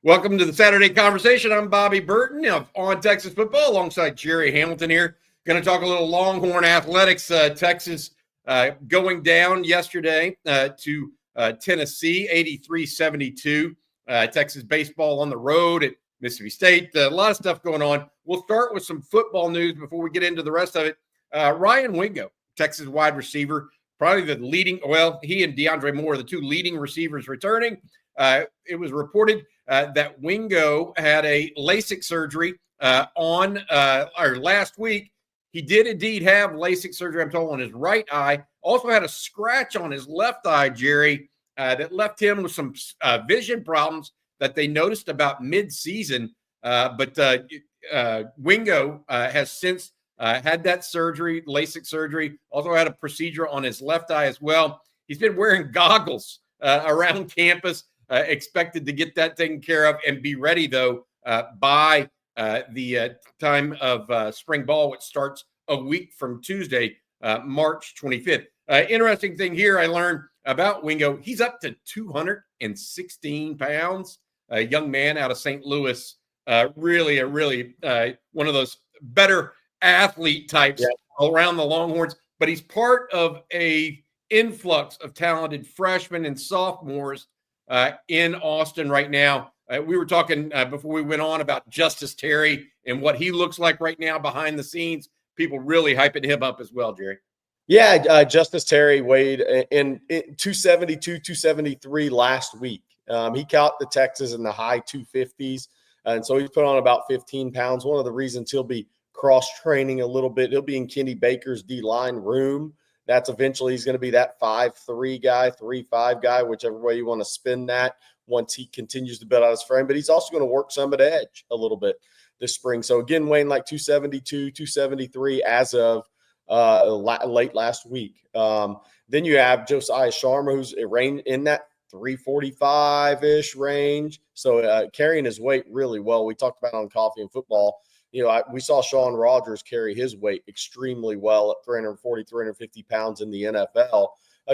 Welcome to the Saturday Conversation. I'm Bobby Burton of On Texas Football alongside Gerry Hamilton here. Going to talk a little Longhorn athletics. Texas going down yesterday to Tennessee, 83-72. Texas baseball on the road at Mississippi State. A lot of stuff going on. We'll start with some football news before we get into the rest of it. Ryan Wingo, Texas wide receiver, probably the leading, he and DeAndre Moore are the two leading receivers returning. It was reported that Wingo had a LASIK surgery last week. He did indeed have LASIK surgery, I'm told, on his right eye. Also had a scratch on his left eye, Gerry, that left him with some vision problems that they noticed about mid-season. But Wingo has since had that surgery, LASIK surgery, also had a procedure on his left eye as well. He's been wearing goggles around campus. Expected to get that taken care of and be ready, though, by the time of spring ball, which starts a week from Tuesday, March 25th. Interesting thing here I learned about Wingo. He's up to 216 pounds. A young man out of St. Louis, really one of those better athlete types around the Longhorns. But he's part of a influx of talented freshmen and sophomores in Austin right now. We were talking before we went on about Justus Terry and what he looks like right now behind the scenes. People really hyping him up as well, Gerry. Yeah, Justus Terry weighed in 272, 273 last week. He caught the Texas in the high 250s, and so he's put on about 15 pounds. One of the reasons he'll be cross-training a little bit, he'll be in Kenny Baker's D-line room. That's eventually he's going to be that 5'3" guy, 3'5" guy, whichever way you want to spin that once he continues to build out his frame. But he's also going to work some at edge a little bit this spring. So, again, weighing like 272, 273 as of late last week. Then you have Josiah Sharma, who's in that 345-ish range. So, carrying his weight really well. We talked about it on Coffee and Football. We saw Sean Rogers carry his weight extremely well at 340, 350 pounds in the NFL.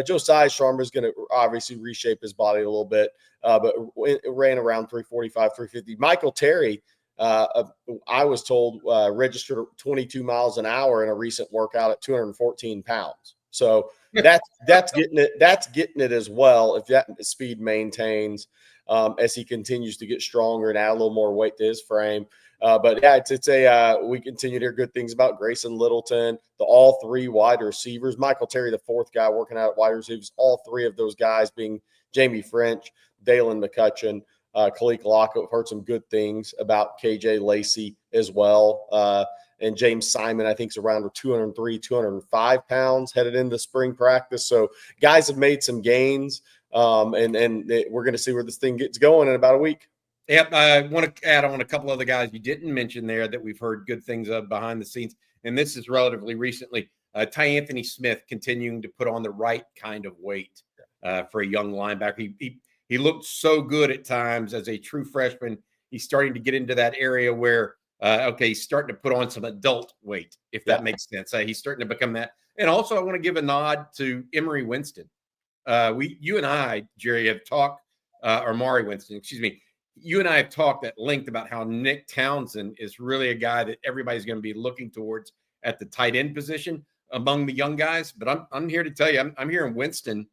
Josiah Sharma is going to obviously reshape his body a little bit, but it ran around 345, 350. Michael Terry, I was told, registered 22 miles an hour in a recent workout at 214 pounds. So that's getting it. That's getting it as well if that speed maintains as he continues to get stronger and add a little more weight to his frame. But yeah, we continue to hear good things about Grayson Littleton, all three wide receivers. Michael Terry, the fourth guy working out at wide receivers. All three of those guys being Jamie French, Dalen McCutcheon, Khalik Locke. I've heard some good things about KJ Lacey as well. And James Simon, I think, is around 203, 205 pounds headed into spring practice. So guys have made some gains, and we're going to see where this thing gets going in about a week. Yep, I want to add on a couple other guys you didn't mention there that we've heard good things of behind the scenes, and this is relatively recently. Ty Anthony Smith continuing to put on the right kind of weight for a young linebacker. He looked so good at times as a true freshman. He's starting to get into that area where, he's starting to put on some adult weight, if that makes sense. He's starting to become that. And also I want to give a nod to Emory Winston. You and I, Gerry, have talked, or Mari Winston, excuse me. You and I have talked at length about how Nick Townsend is really a guy that everybody's going to be looking towards at the tight end position among the young guys. But I'm here to tell you, I'm hearing Winston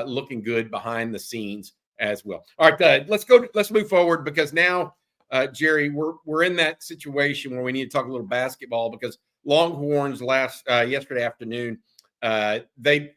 looking good behind the scenes as well. All right, let's move forward because now, Gerry, we're in that situation where we need to talk a little basketball because Longhorns yesterday afternoon, they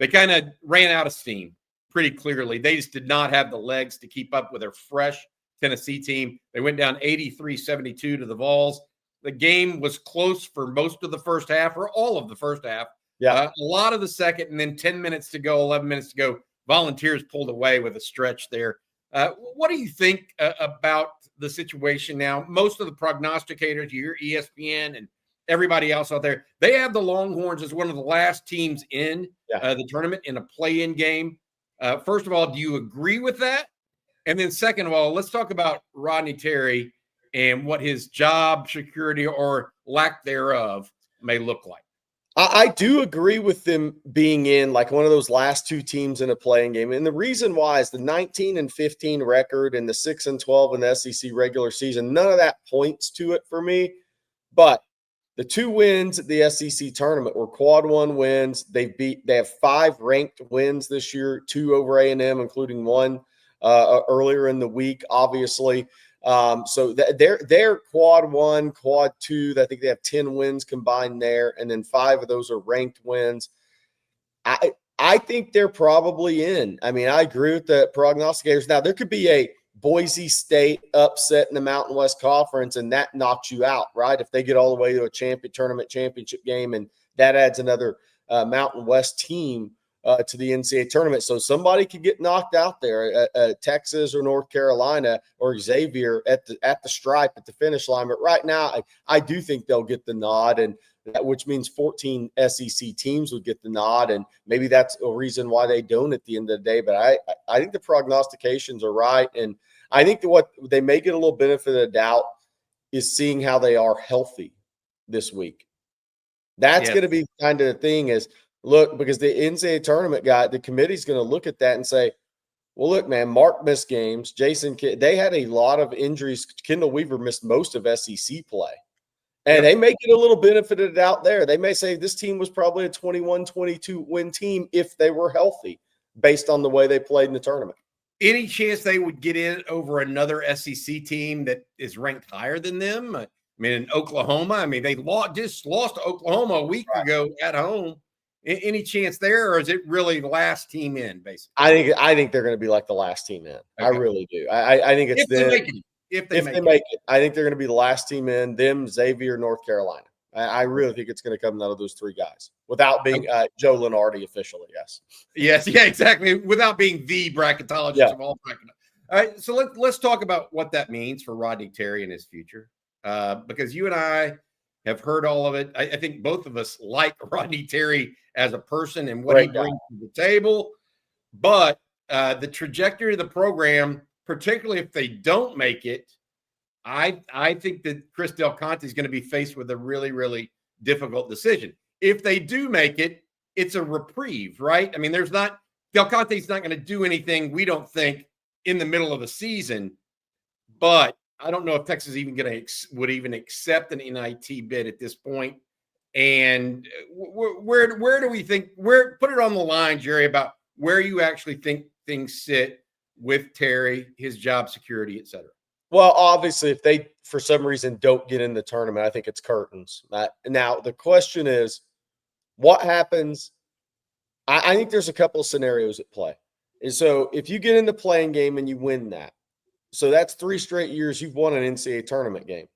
kind of ran out of steam pretty clearly. They just did not have the legs to keep up with their fresh Tennessee team. They went down 83-72 to the Vols. The game was close for most of the first half or all of the first half. A lot of the second, and then 10 minutes to go, 11 minutes to go. Volunteers pulled away with a stretch there. What do you think about the situation now? Most of the prognosticators, you hear ESPN and everybody else out there, they have the Longhorns as one of the last teams in the tournament in a play-in game. First of all, do you agree with that? And then second of all, let's talk about Rodney Terry and what his job security or lack thereof may look like. I do agree with them being in like one of those last two teams in a playing game. And the reason why is the 19-15 record and the 6-12 in the SEC regular season. None of that points to it for me. But the two wins at the SEC tournament were quad one wins. They have 5 ranked wins this year, 2 over A&M, including one earlier in the week, obviously. So they're quad one, quad two. I think they have 10 wins combined there, and then 5 of those are ranked wins. I think they're probably in. I mean, I agree with the prognosticators. Now, there could be a Boise State upset in the Mountain West Conference, and that knocks you out, right? If they get all the way to a tournament championship game, and that adds another Mountain West team to the NCAA tournament. So somebody could get knocked out there, Texas or North Carolina or Xavier at the stripe at the finish line. But right now, I do think they'll get the nod, and which means 14 SEC teams would get the nod, and maybe that's a reason why they don't at the end of the day. But I think the prognostications are right, and I think that what they may get a little benefit of the doubt is seeing how they are healthy this week. That's going to be kind of the thing is, look, because the NCAA tournament guy, the committee's going to look at that and say, well, look, man, Mark missed games. Jason, they had a lot of injuries. Kendall Weaver missed most of SEC play. And they may get a little benefit of the doubt there. They may say this team was probably a 21-22 win team if they were healthy based on the way they played in the tournament. Any chance they would get in over another SEC team that is ranked higher than them? I mean, in Oklahoma, I mean, they just lost to Oklahoma a week ago at home. Any chance there, or is it really the last team in, basically? I think they're going to be like the last team in. Okay. I really do. I think it's if they make it. I think they're going to be the last team in, them, Xavier, North Carolina. I really think it's going to come out of those 3 guys without being Joe Lenardi officially, yes. Yes, yeah, exactly. Without being the bracketologist of all bracketologists. All right, so let's talk about what that means for Rodney Terry in his future, because you and I have heard all of it. I think both of us like Rodney Terry as a person and what he brings to the table, but the trajectory of the program, particularly if they don't make it, I think that Chris Del Conte is going to be faced with a really, really difficult decision. If they do make it, it's a reprieve, right? I mean, Del Conte's not going to do anything, we don't think, in the middle of the season, but I don't know if Texas would even accept an NIT bid at this point. And where do we think, put it on the line, Jerry, about where you actually think things sit with Terry, his job security, et cetera? Well, obviously, if they, for some reason, don't get in the tournament, I think it's curtains. Now, the question is, what happens? I think there's a couple of scenarios at play. And so if you get in the playing game and you win that, so that's 3 straight years you've won an NCAA tournament game.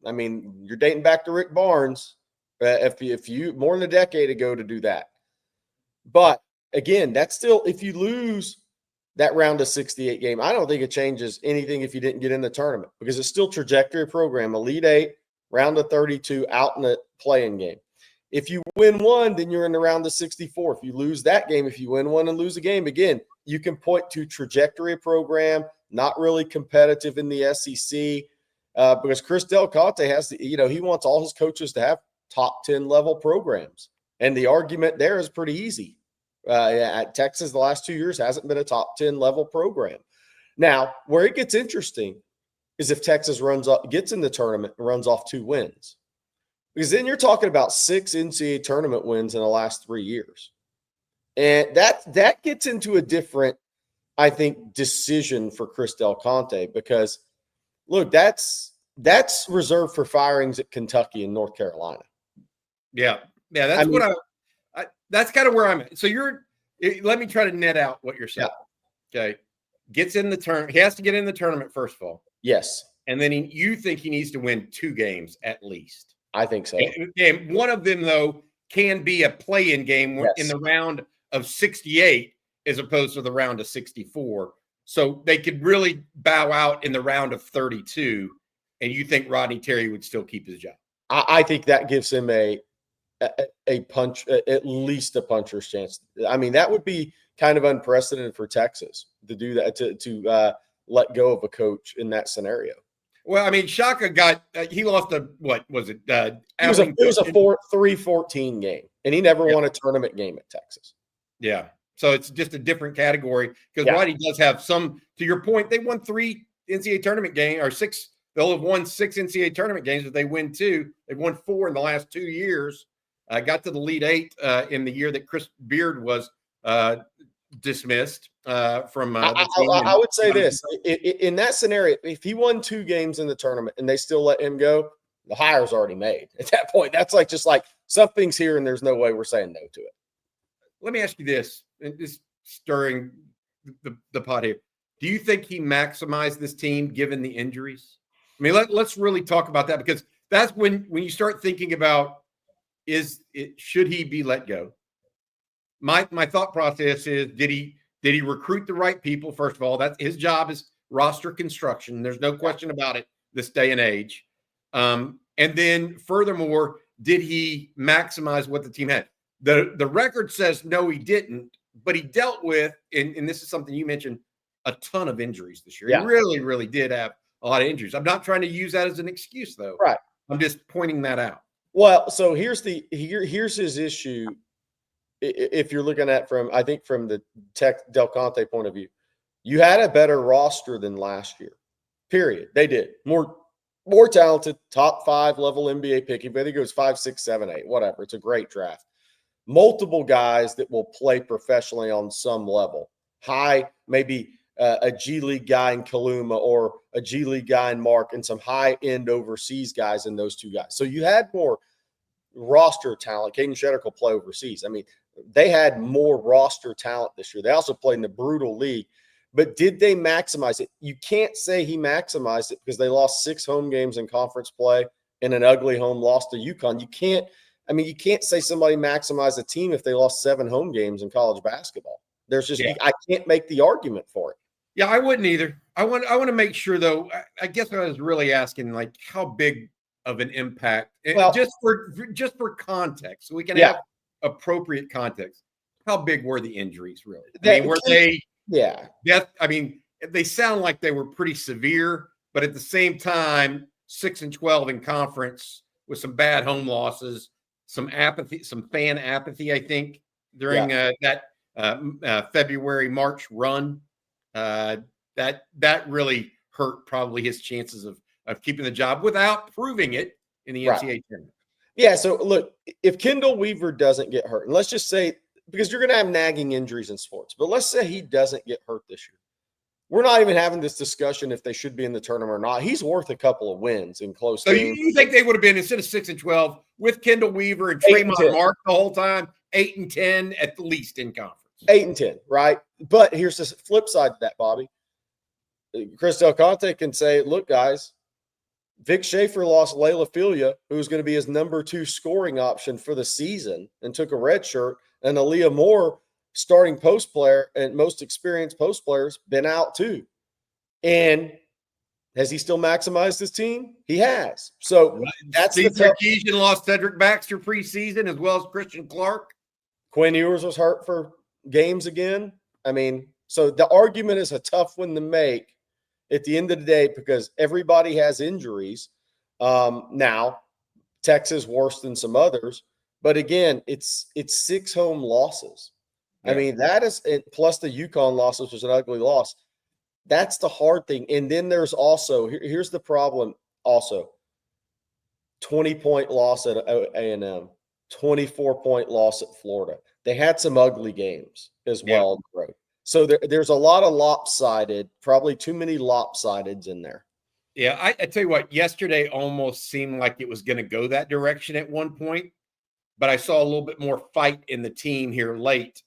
I mean, you're dating back to Rick Barnes, if you more than a decade ago to do that. But again, that's still, if you lose that round of 68 game, I don't think it changes anything if you didn't get in the tournament, because it's still trajectory program, Elite 8, round of 32, out in the playing game. If you win one, then you're in the round of 64. If you lose that game, if you win one and lose a game, again, you can point to trajectory program, not really competitive in the SEC, because Chris Del Conte has he wants all his coaches to have top 10 level programs. And the argument there is pretty easy. At Texas, the last 2 years hasn't been a top 10 level program. Now, where it gets interesting is if Texas gets in the tournament and runs off 2 wins, because then you're talking about 6 NCAA tournament wins in the last 3 years. And that gets into a different, I think, decision for Chris Del Conte, because look, that's reserved for firings at Kentucky and North Carolina. Yeah. That's that's kind of where I'm at. So let me try to net out what you're saying. Yeah. Okay. Gets in the tournament. He has to get in the tournament, first of all. Yes. And then you think he needs to win 2 games at least. I think so. And one of them, though, can be a play-in game in the round of 68 as opposed to the round of 64. So they could really bow out in the round of 32. And you think Rodney Terry would still keep his job? I think that gives him a punch, at least a puncher's chance. I mean, that would be kind of unprecedented for Texas to do that, to let go of a coach in that scenario. Well, I mean, Shaka got he lost a what was it? It was a 3-14 game, and he never won a tournament game at Texas. Yeah, so it's just a different category because Rodney does have some. To your point, they won 3 NCAA tournament games or 6. They'll have won 6 NCAA tournament games if they win 2. They've won 4 in the last 2 years. Got to the Elite 8 in the year that Chris Beard was dismissed from the team. I would say this. In that scenario, if he won 2 games in the tournament and they still let him go, the hire's already made. At that point, that's like just like something's here and there's no way we're saying no to it. Let me ask you this, and just stirring the pot here. Do you think he maximized this team given the injuries? I mean, let's really talk about that because that's when you start thinking about should he be let go? My thought process is did he recruit the right people? First of all, that's his job is roster construction. There's no question about it this day and age. And then furthermore, did he maximize what the team had? The record says no, he didn't, but he dealt with, and this is something you mentioned, a ton of injuries this year. Yeah. He really, really did have a lot of injuries. I'm not trying to use that as an excuse, though. Right. I'm just pointing that out. Well, so here's his issue. If you're looking at from the Del Conte point of view, you had a better roster than last year. Period. They did more talented, top 5 level NBA pick. If it goes 5, 6, 7, 8, whatever. It's a great draft. Multiple guys that will play professionally on some level. High, maybe a G League guy in Kaluma or a G League guy in Mark and some high-end overseas guys in those 2 guys. So you had more roster talent. Caden Shedrick will play overseas. I mean, they had more roster talent this year. They also played in the brutal league. But did they maximize it? You can't say he maximized it because they lost 6 home games in conference play and an ugly home loss to UConn. You can't say somebody maximized a team if they lost 7 home games in college basketball. There's just I can't make the argument for it. Yeah, I wouldn't either. I want to make sure though. I guess I was really asking like how big of an impact, just for context, so we can have appropriate context. How big were the injuries really? I mean, were they? Yeah. I mean, they sound like they were pretty severe, but at the same time, 6-12 in conference with some bad home losses, some apathy, some fan apathy. I think during that February March run. That really hurt probably his chances of keeping the job without proving it in the NCAA tournament. Yeah, so look, if Kendall Weaver doesn't get hurt, and let's just say, because you're going to have nagging injuries in sports, but let's say he doesn't get hurt this year. We're not even having this discussion if they should be in the tournament or not. He's worth a couple of wins in close games. So you think they would have been, instead of 6-12, with Kendall Weaver and Tremont Mark the whole time, 8-10 at the least in conference? 8-10, right? But here's the flip side to that, Bobby. Chris Del Conte can say, look, guys, Vic Schaefer lost Layla Filia, who was going to be his number 2 scoring option for the season, and took a red shirt. And Aaliyah Moore, starting post player and most experienced post players, been out too. And has he still maximized his team? He has. So that's Steve Sarkisian lost Cedric Baxter preseason as well as Christian Clark. Quinn Ewers was hurt for games again. I mean, so the argument is a tough one to make at the end of the day because everybody has injuries. Now, Texas worse than some others, but again, it's 6 home losses. Yeah. I mean, that is plus the UConn loss, which was an ugly loss. That's the hard thing. And then there's also here's the problem. Also, 20-point loss at A&M, 24-point loss at Florida. They had some ugly games as well on the road. So there's a lot of lopsided, probably too many lopsideds in there. Yeah, I tell you what, yesterday almost seemed like it was going to go that direction at one point, but I saw a little bit more fight in the team here late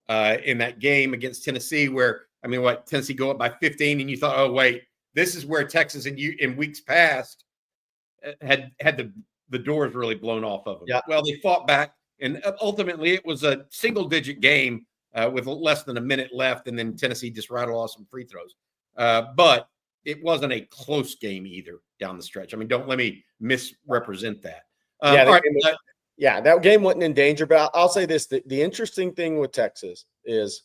in that game against Tennessee where, I mean, Tennessee go up by 15 and you thought, oh, wait, this is where Texas in weeks past had the doors really blown off of them. Yeah. Well, they fought back. And ultimately, it was a single-digit game with less than a minute left, and then Tennessee just rattled off some free throws. But it wasn't a close game either down the stretch. I mean, don't let me misrepresent that. That game wasn't in danger. But I'll say this. The interesting thing with Texas is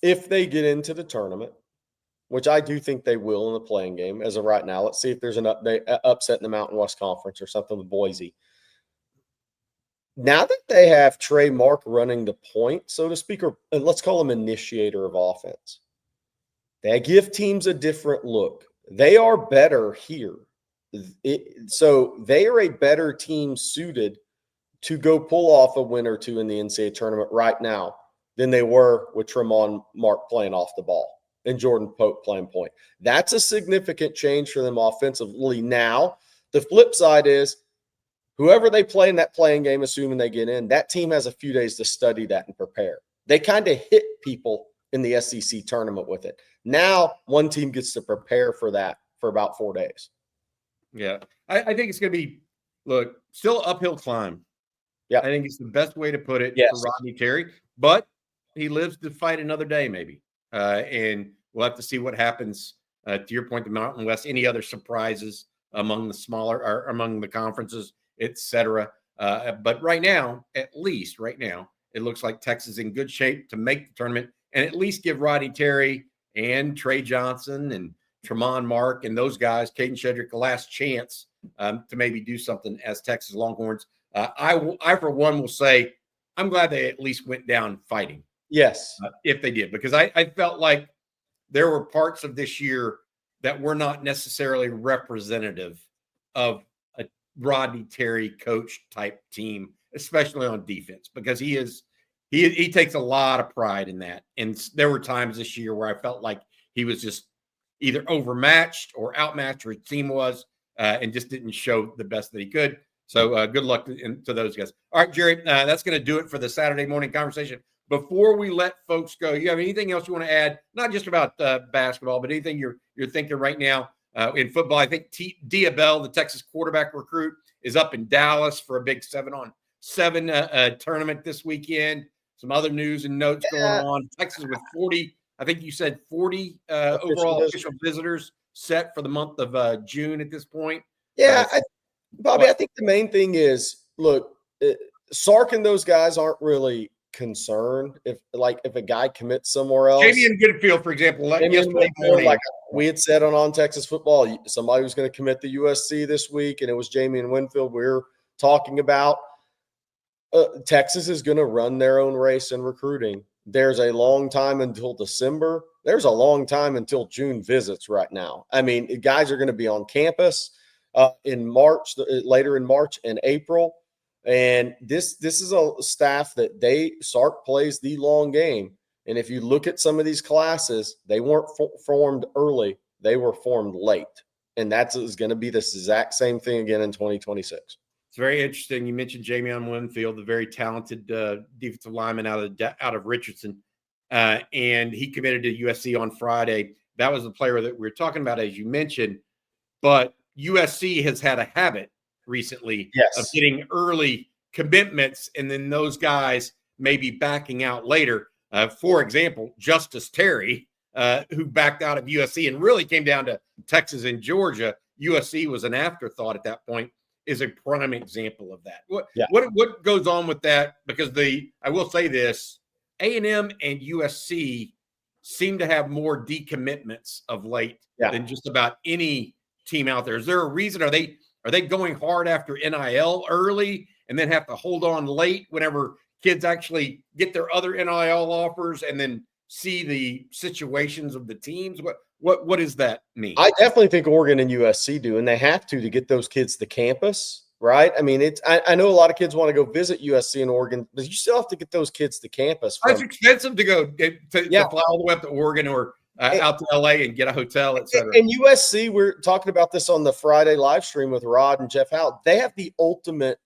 if they get into the tournament, which I do think they will in the playing game as of right now. Let's see if there's an upset in the Mountain West Conference or something with Boise. Now that they have Trey Mark running the point, so to speak, or let's call him initiator of offense, they give teams a different look. They are better here. So they are a better team suited to go pull off a win or two in the NCAA tournament right now than they were with Tremont Mark playing off the ball and Jordan Pope playing point. That's a significant change for them offensively. Now, the flip side is whoever they play in that playing game, assuming they get in, that team has a few days to study that and prepare. They kind of hit people in the SEC tournament with it. Now, one team gets to prepare for that for about 4 days. Yeah. I think it's going to be, still uphill climb. Yeah. I think it's the best way to put it Yes. for Rodney Terry, but he lives to fight another day maybe. And we'll have to see what happens. To your point, the Mountain West, any other surprises among the smaller or among the conferences, et cetera. But right now, at least right now, it looks like Texas is in good shape to make the tournament and at least give Rodney Terry and Trey Johnson and Tremont Mark and those guys, Caden Shedrick, the last chance to maybe do something as Texas Longhorns. I, for one, will say I'm glad they at least went down fighting. Yes. If they did, because I felt like there were parts of this year that were not necessarily representative of a Rodney Terry coach type team, especially on defense, because he takes a lot of pride in that. And there were times this year where I felt like he was just either overmatched or outmatched, or his team was, and just didn't show the best that he could. So good luck to those guys. All right, Jerry, that's going to do it for the Saturday morning conversation. Before we let folks go, you have anything else you want to add? Not just about basketball, but anything you're thinking right now in football. I think Diabell, the Texas quarterback recruit, is up in Dallas for a big 7-on-7 tournament this weekend. Some other news and notes going on. Texas with 40, I think you said 40 overall official visitors set for the month of June at this point. Yeah, Bobby, I think the main thing is, look, Sark and those guys aren't really concerned if a guy commits somewhere else. Jamie Goodfield, for example, yesterday morning, like we had said on Texas football, somebody was going to commit to USC this week, and it was Jamie and Winfield we were talking about. Texas is going to run their own race in recruiting. There's a long time until December. There's a long time until June visits right now. I mean, guys are going to be on campus in March, later in March and April. And this is a staff that Sark plays the long game. And if you look at some of these classes, they weren't formed early. They were formed late. And that's going to be this exact same thing again in 2026. It's very interesting. You mentioned Jamion Winfield, the very talented defensive lineman out of Richardson. And he committed to USC on Friday. That was the player that we were talking about, as you mentioned. But USC has had a habit recently of getting early commitments, and then those guys may be backing out later. For example, Justus Terry, who backed out of USC and really came down to Texas and Georgia. USC was an afterthought at that point, is a prime example of that. What goes on with that? Because I will say this, A&M and USC seem to have more decommitments of late than just about any team out there. Is there a reason? Are they going hard after NIL early and then have to hold on late whenever kids actually get their other NIL offers and then see the situations of the teams? What does that mean? I definitely think Oregon and USC do, and they have to get those kids to campus, right? I mean, I know a lot of kids want to go visit USC and Oregon, but you still have to get those kids to campus. It's expensive to go to fly all the way up to Oregon or out to LA and get a hotel, et cetera. And USC, we're talking about this on the Friday live stream with Rod and Jeff Howell. They have the ultimate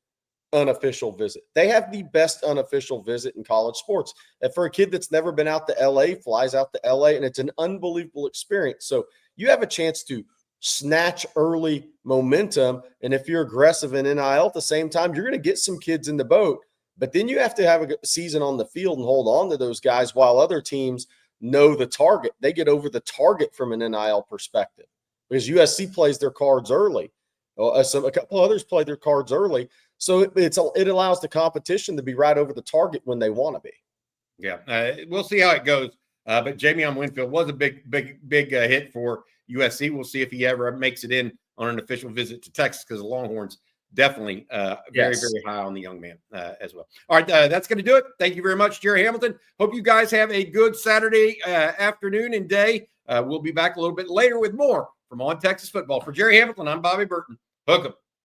unofficial visit. They have the best unofficial visit in college sports. And for a kid that's never been out to LA, flies out to LA, and it's an unbelievable experience. So you have a chance to snatch early momentum. And if you're aggressive in NIL at the same time, you're going to get some kids in the boat. But then you have to have a season on the field and hold on to those guys while other teams know the target. They get over the target from an NIL perspective because USC plays their cards early. A couple others play their cards early. So it allows the competition to be right over the target when they want to be. Yeah, we'll see how it goes. But Jamion Winfield was a big hit for USC. We'll see if he ever makes it in on an official visit to Texas, because the Longhorns definitely very high on the young man as well. All right, that's going to do it. Thank you very much, Gerry Hamilton. Hope you guys have a good Saturday afternoon and day. We'll be back a little bit later with more from On Texas Football. For Gerry Hamilton, I'm Bobby Burton. Hook 'em.